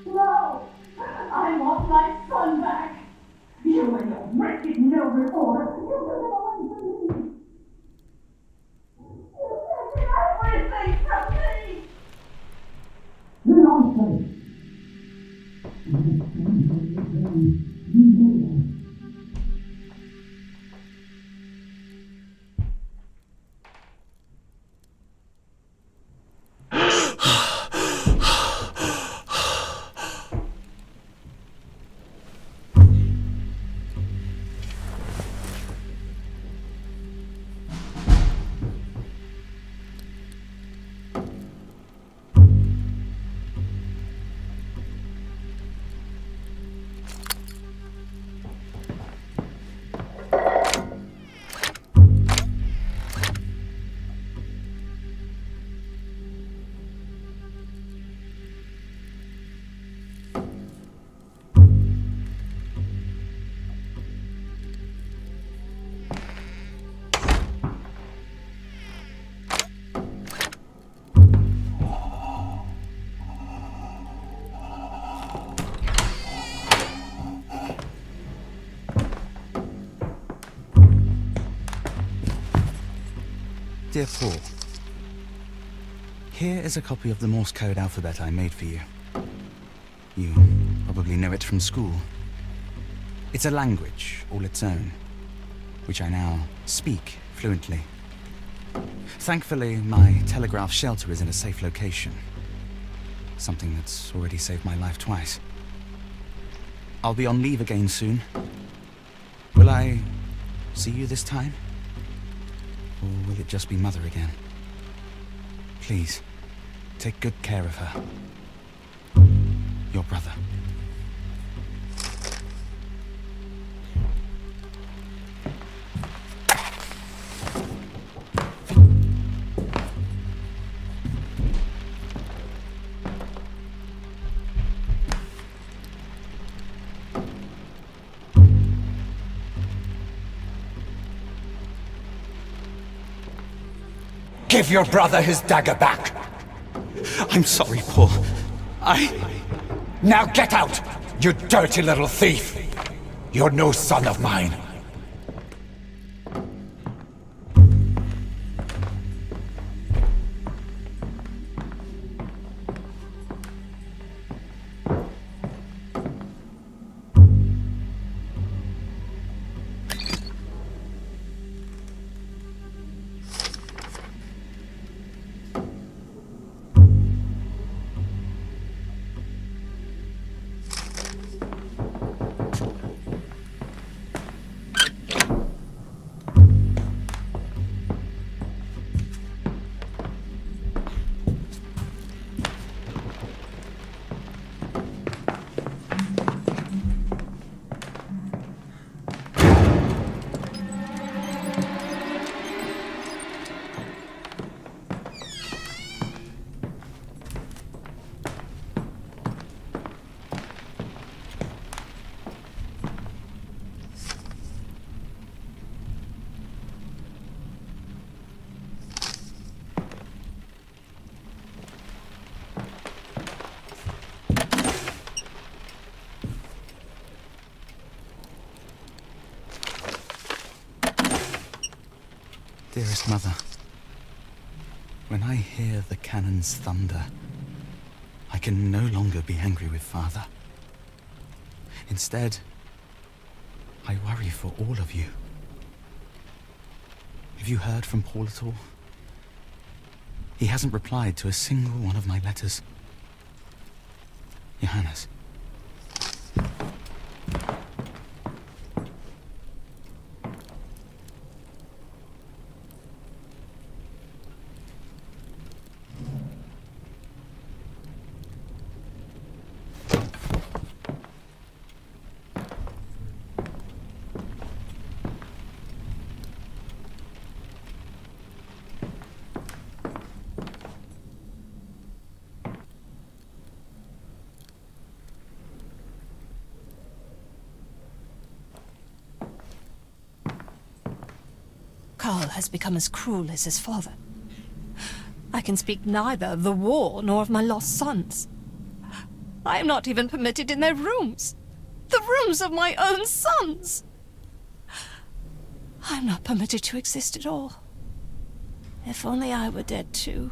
No! I want my son back! You and your wretched no-reporter! You took him away from me! You took everything from me! Nonsense! Dear Paul, here is a copy of the Morse code alphabet I made for you. You probably know it from school. It's a language all its own, which I now speak fluently. Thankfully, my telegraph shelter is in a safe location. Something that's already saved my life twice. I'll be on leave again soon. Will I see you this time? Or will it just be Mother again? Please, take good care of her. Your brother. Give your brother his dagger back! I'm sorry, Paul. Now get out, you dirty little thief! You're no son of mine. Dearest Mother, when I hear the cannon's thunder, I can no longer be angry with Father. Instead, I worry for all of you. Have you heard from Paul at all? He hasn't replied to a single one of my letters. Johannes. Carl has become as cruel as his father. I can speak neither of the war nor of my lost sons. I am not even permitted in their rooms. The rooms of my own sons. I'm not permitted to exist at all. If only I were dead too.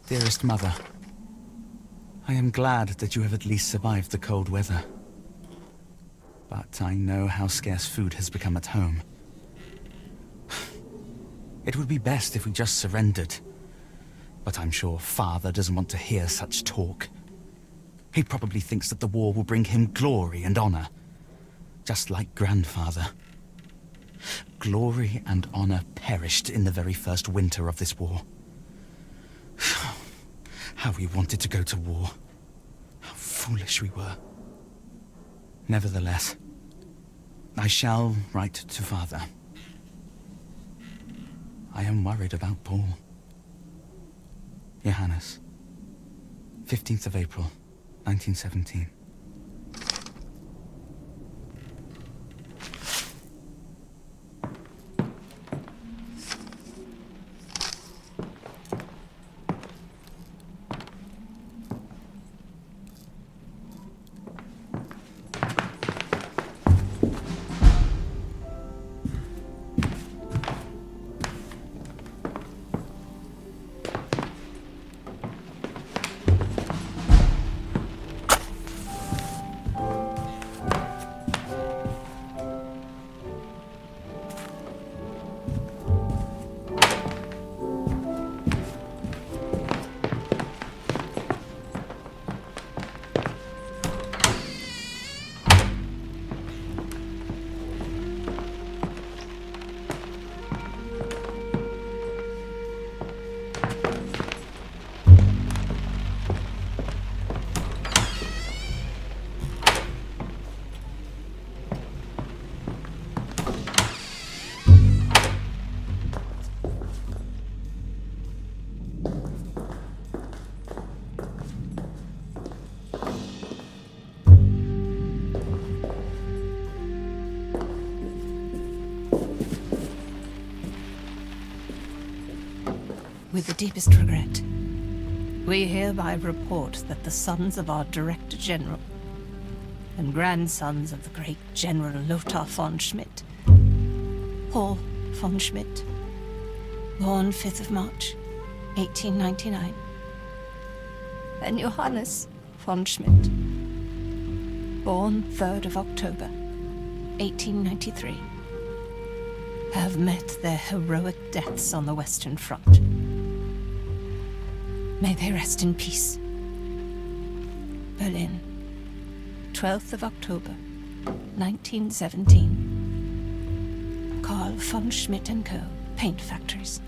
Dearest Mother, I am glad that you have at least survived the cold weather. But I know how scarce food has become at home. It would be best if we just surrendered. But I'm sure Father doesn't want to hear such talk. He probably thinks that the war will bring him glory and honor. Just like Grandfather. Glory and honor perished in the very first winter of this war. How we wanted to go to war. How foolish we were. Nevertheless, I shall write to Father. I am worried about Paul. Johannes, 15th of April, 1917. With the deepest regret, we hereby report that the sons of our Director General and grandsons of the great General Lothar von Schmidt, Paul von Schmidt, born 5th of March, 1899, and Johannes von Schmidt, born 3rd of October, 1893, have met their heroic deaths on the Western Front. May they rest in peace. Berlin, 12th of October, 1917. Carl von Schmidt & Co., Paint Factories.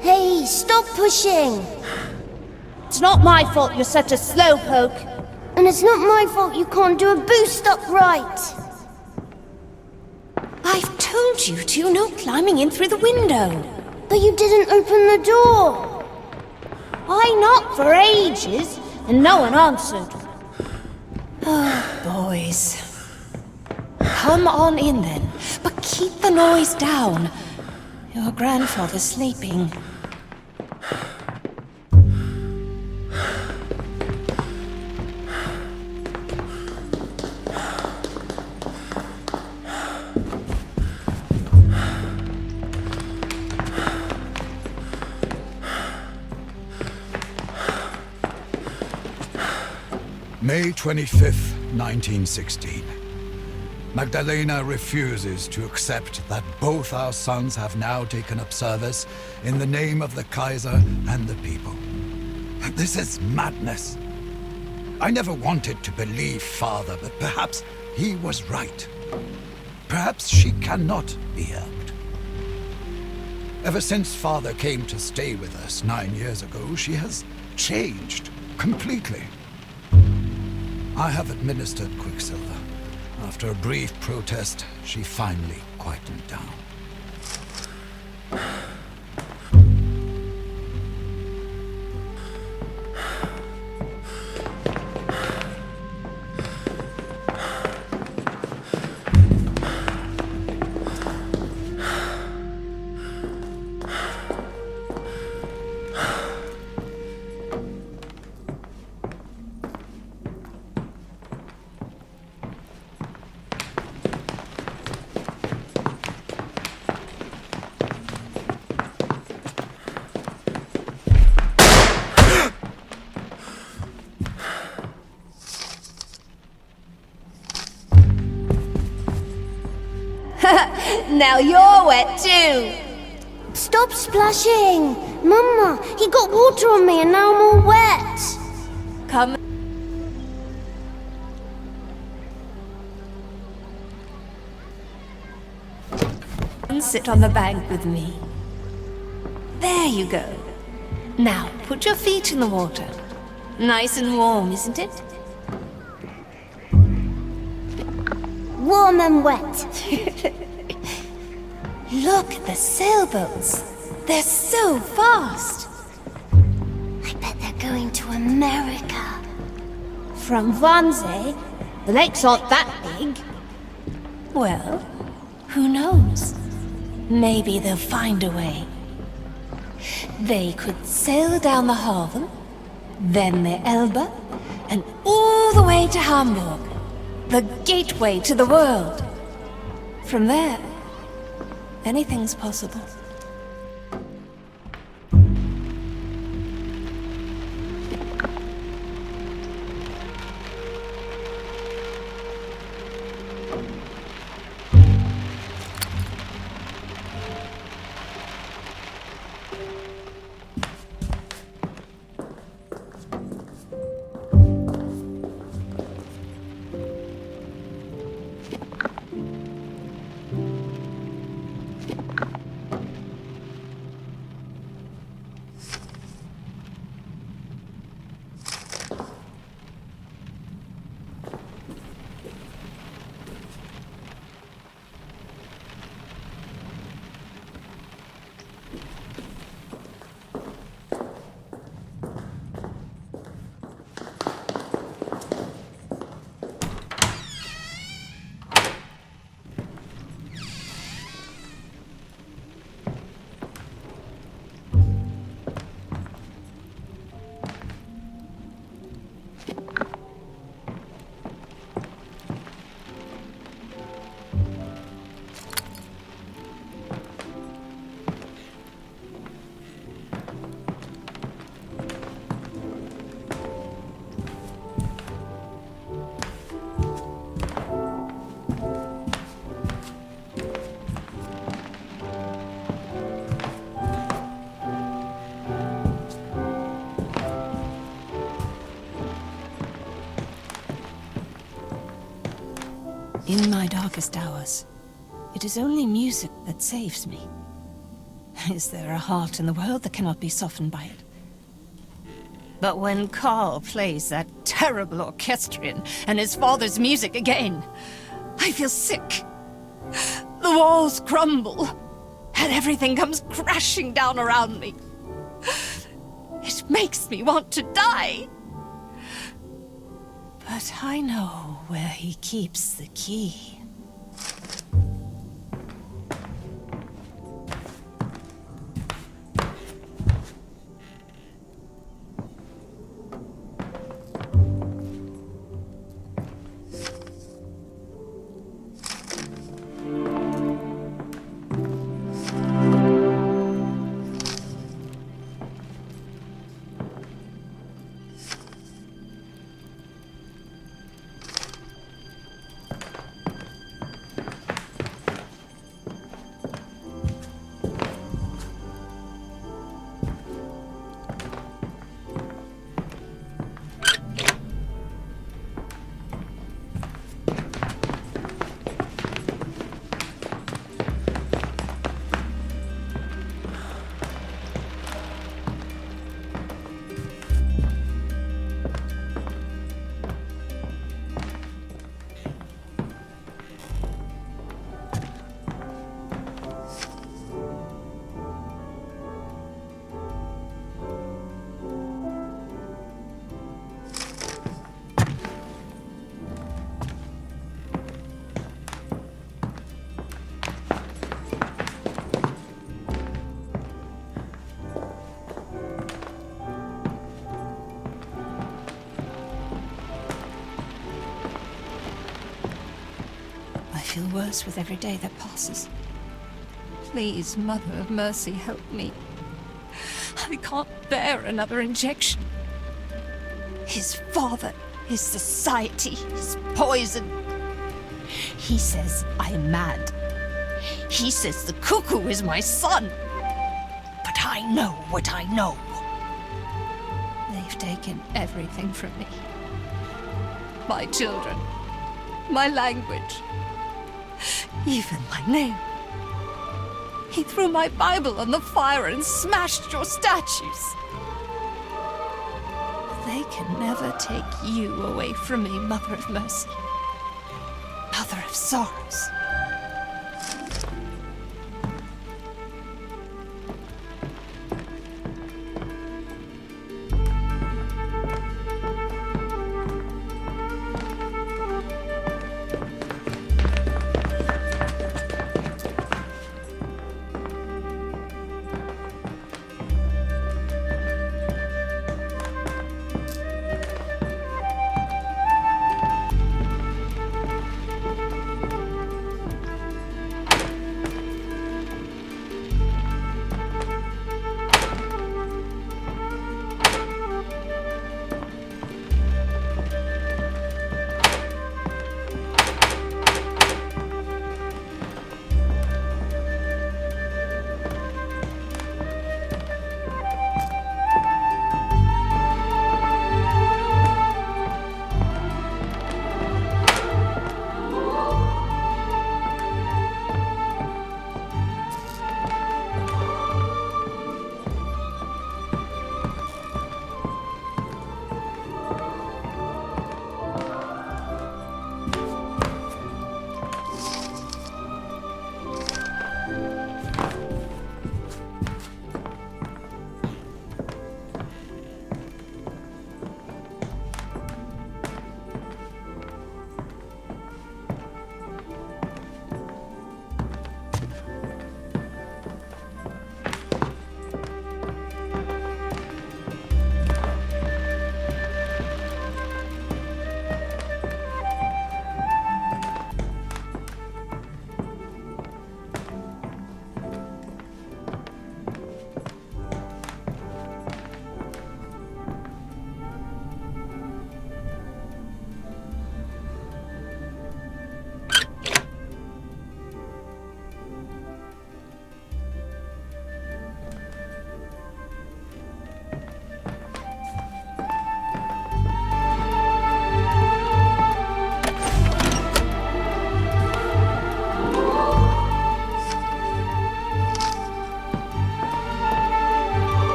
Hey, stop pushing! It's not my fault you're such a slowpoke. And it's not my fault you can't do a boost up right. I've told you to, no climbing in through the window. But you didn't open the door. I knocked for ages, and no one answered. Oh, boys. Come on in then, but keep the noise down. Your grandfather's sleeping. May 25th, 1916. Magdalena refuses to accept that both our sons have now taken up service in the name of the Kaiser and the people. This is madness. I never wanted to believe Father, but perhaps he was right. Perhaps she cannot be helped. Ever since Father came to stay with us 9 years ago, she has changed completely. I have administered Quicksilver. After a brief protest, she finally quietened down. Now you're wet too! Stop splashing! Mama, he got water on me and now I'm all wet! Come. And sit on the bank with me. There you go. Now, put your feet in the water. Nice and warm, isn't it? Warm and wet. Look at the sailboats. They're so fast. I bet they're going to America. From Wannsee, the lakes aren't that big. Well, who knows? Maybe they'll find a way. They could sail down the Havel, then the Elbe, and all the way to Hamburg, the gateway to the world. From there, anything's possible. In my darkest hours, it is only music that saves me. Is there a heart in the world that cannot be softened by it? But when Carl plays that terrible orchestrion and his father's music again, I feel sick. The walls crumble, and everything comes crashing down around me. It makes me want to die. But I know where he keeps the key. worse with every day that passes. Please, Mother of Mercy, help me. I can't bear another injection. His father, his society, his poison. He says I'm mad. He says the cuckoo is my son. But I know what I know. They've taken everything from me. My children, my language, even my name. He threw my Bible on the fire and smashed your statues. They can never take you away from me, Mother of Mercy. Mother of Sorrows.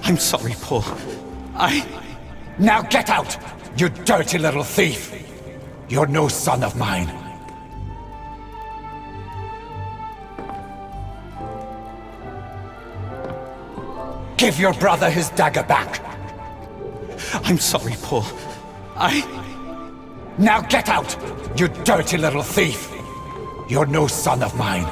I'm sorry, Paul. Now get out, you dirty little thief! You're no son of mine. Give your brother his dagger back. I'm sorry, Paul. Now get out, you dirty little thief! You're no son of mine.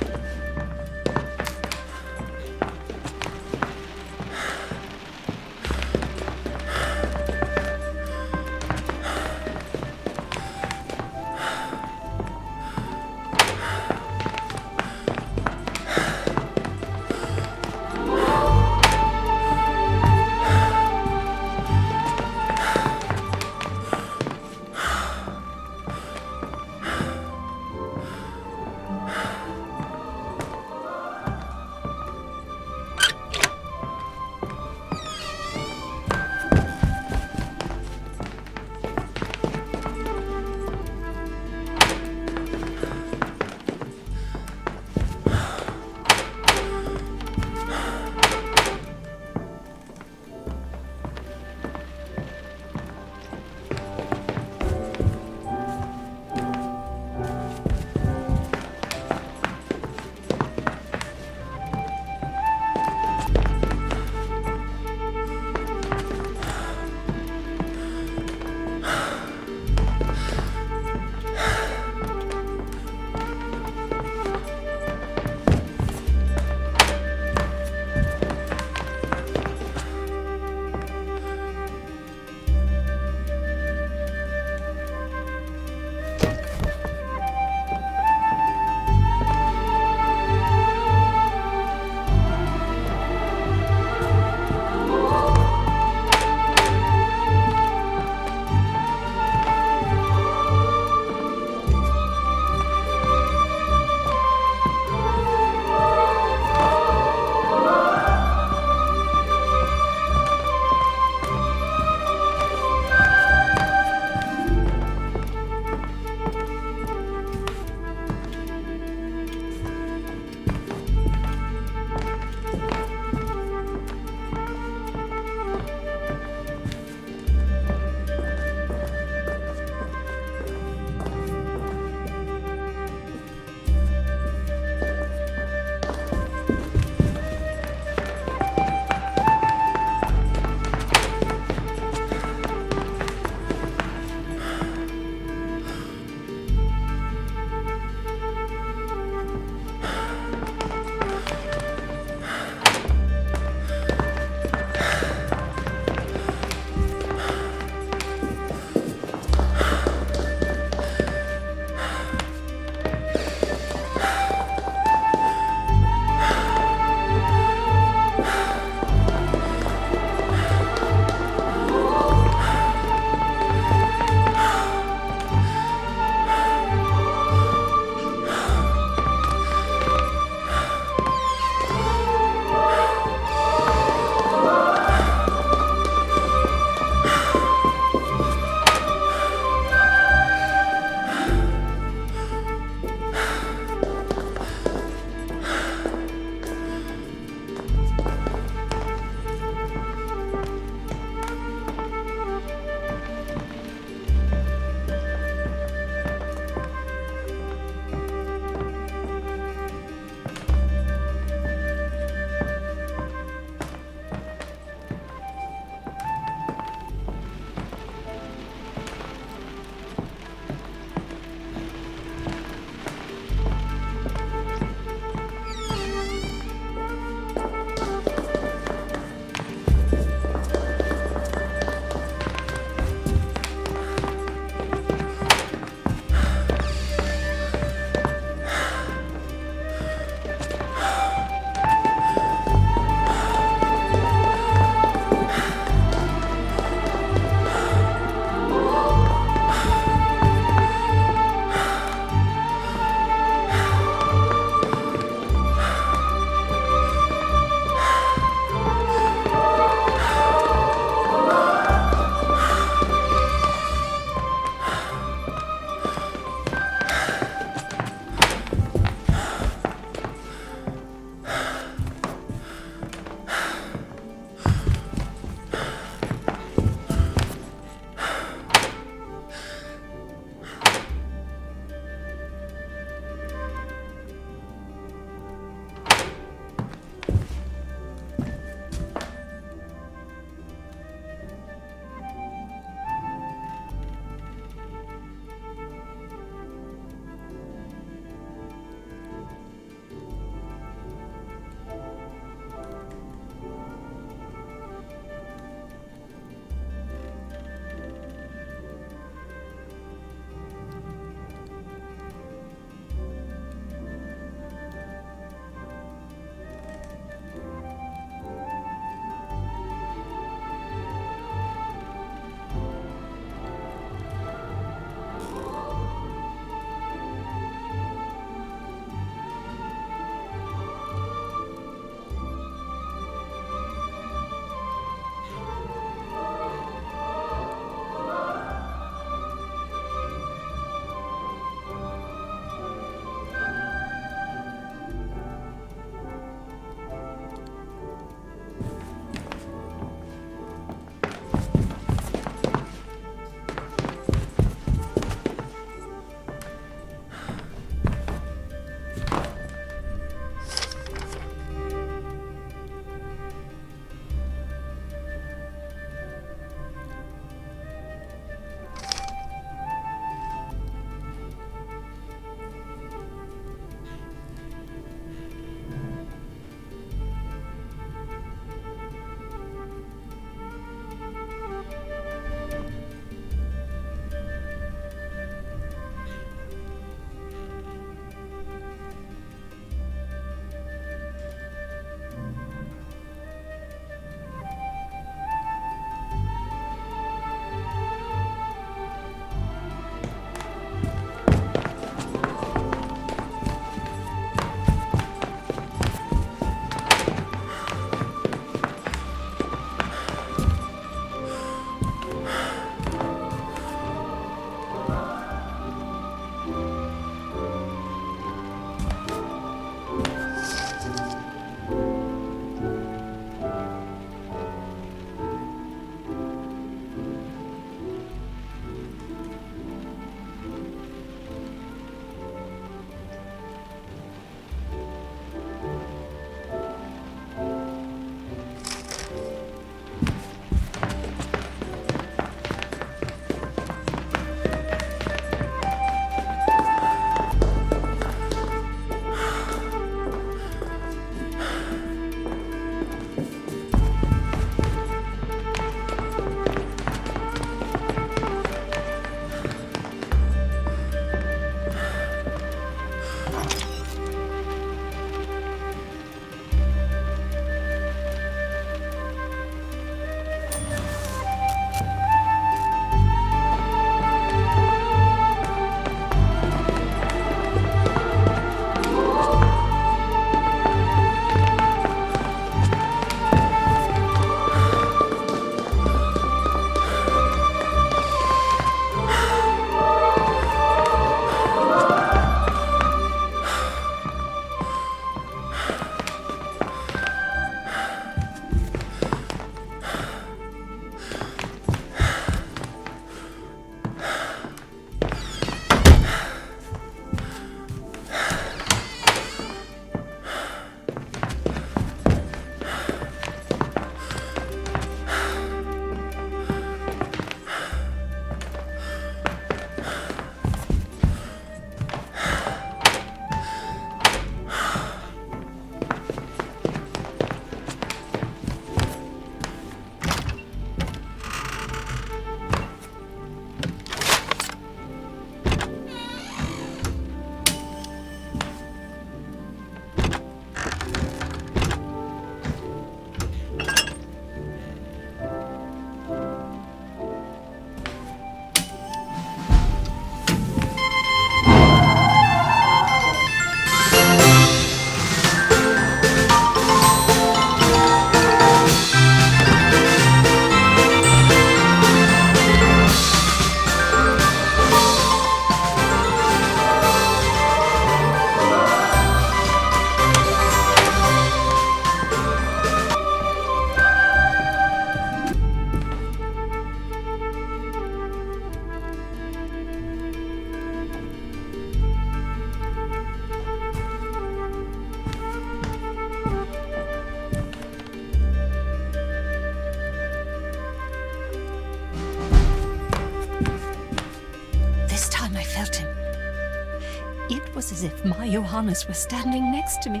as if my Johannes were standing next to me,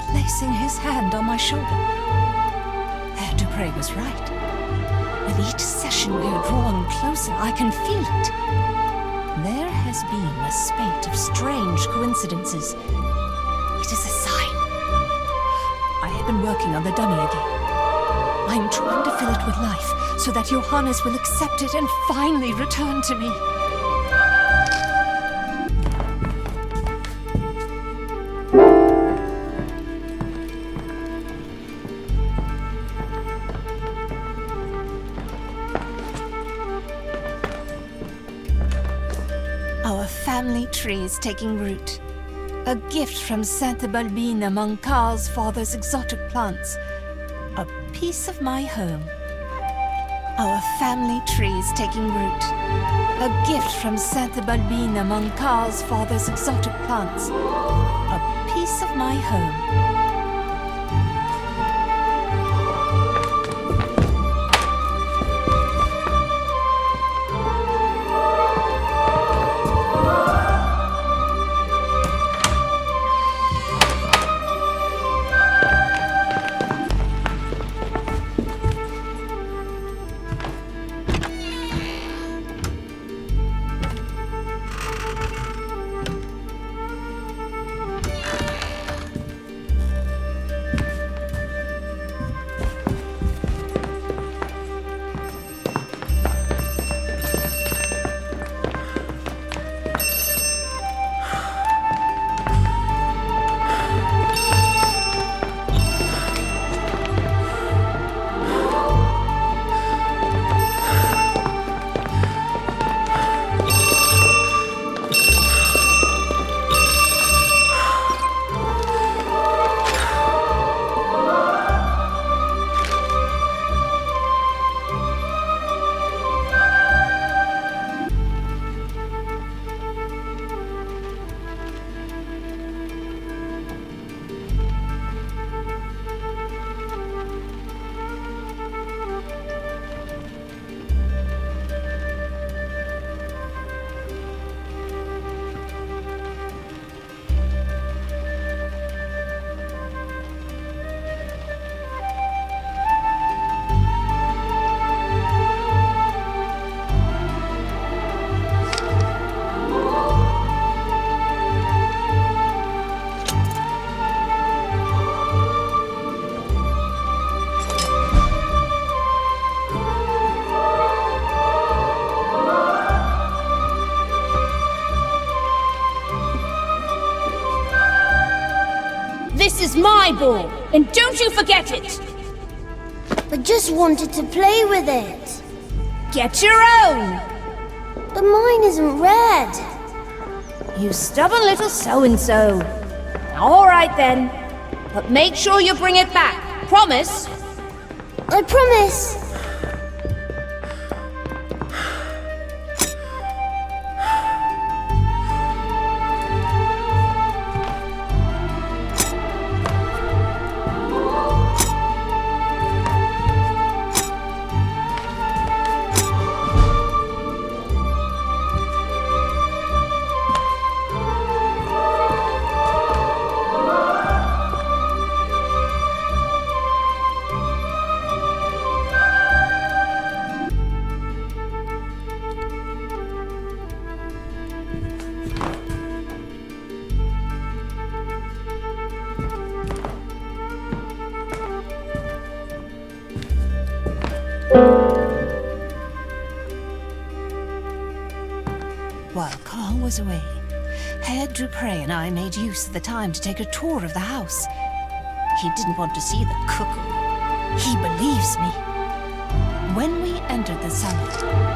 placing his hand on my shoulder. Herr Dupre was right. With each session we are drawn closer, I can feel it. There has been a spate of strange coincidences. It is a sign. I have been working on the dummy again. I am trying to fill it with life, so that Johannes will accept it and finally return to me. Our family tree is taking root. A gift from Sainte Balbine among Karl's father's exotic plants. A piece of my home. Our family tree is taking root. A gift from Sainte Balbine among Karl's father's exotic plants. A piece of my home. This is my ball, and don't you forget it! I just wanted to play with it. Get your own! But mine isn't red. You stubborn little so-and-so. Alright then, but make sure you bring it back. Promise? I promise. While Karl was away, Herr Dupre and I made use of the time to take a tour of the house. He didn't want to see the cuckoo. He believes me. When we entered the salon,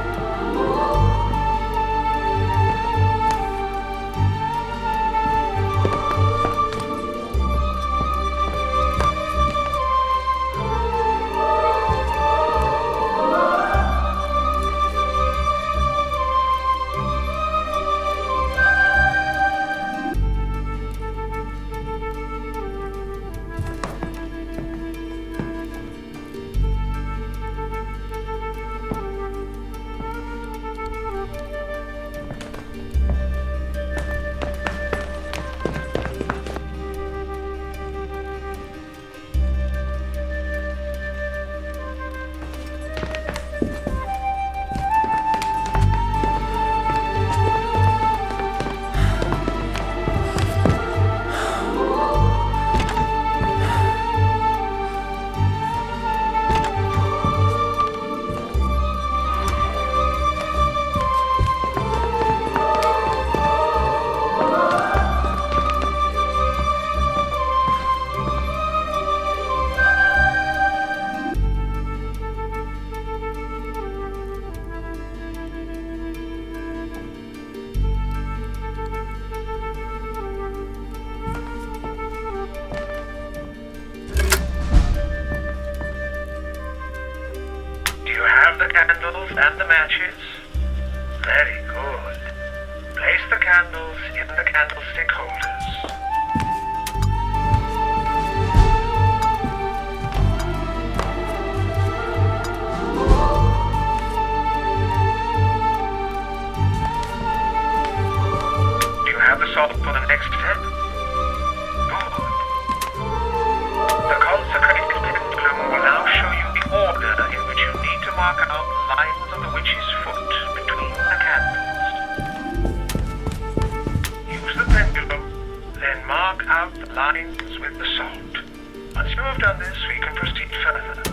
And the matches? Very good. Place the candles in the candlestick holders. Do you have the salt for the next step? Good. The consecrated pendulum will now show you the order in which you need to mark out the lines of the witch's foot between the candles. Use the pendulum, then mark out the lines with the salt. Once you have done this, we can proceed further.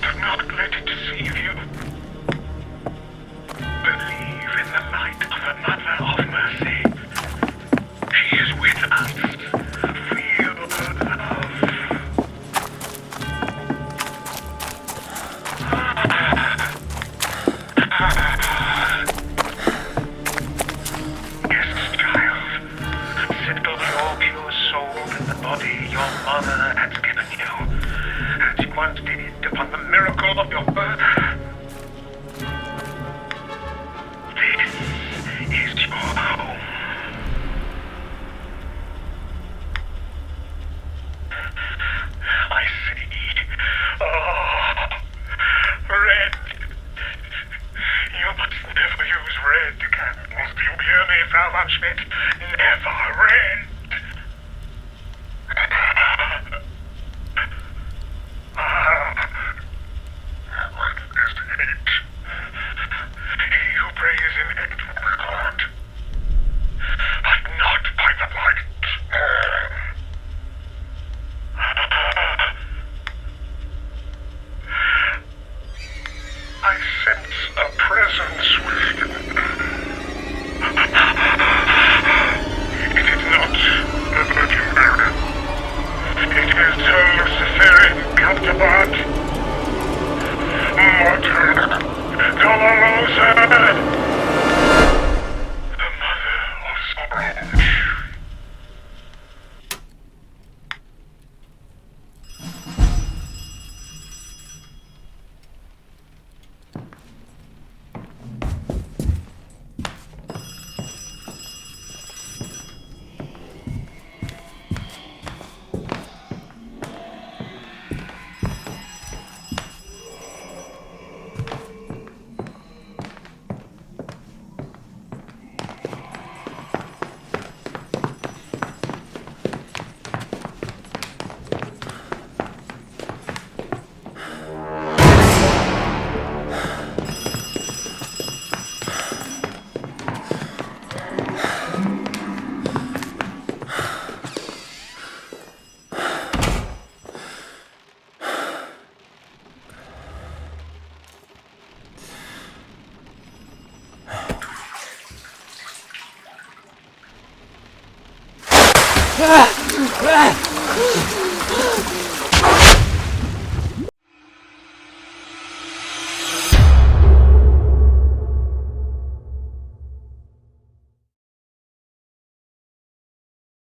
Do not let it deceive you. Believe. prophecy your mother has given you, as she once did upon the miracle of your birth. This is your home. I see. Oh, red. You must never use red candles. Do you hear me, Frau von Schmidt? Never red. What is hate? He who prays in hate will be caught, but not by the light. I sense a presence within. It is not the Virgin Mary. It is her Luciferian counterpart. Mater Dolorosa. The mother of sorrow.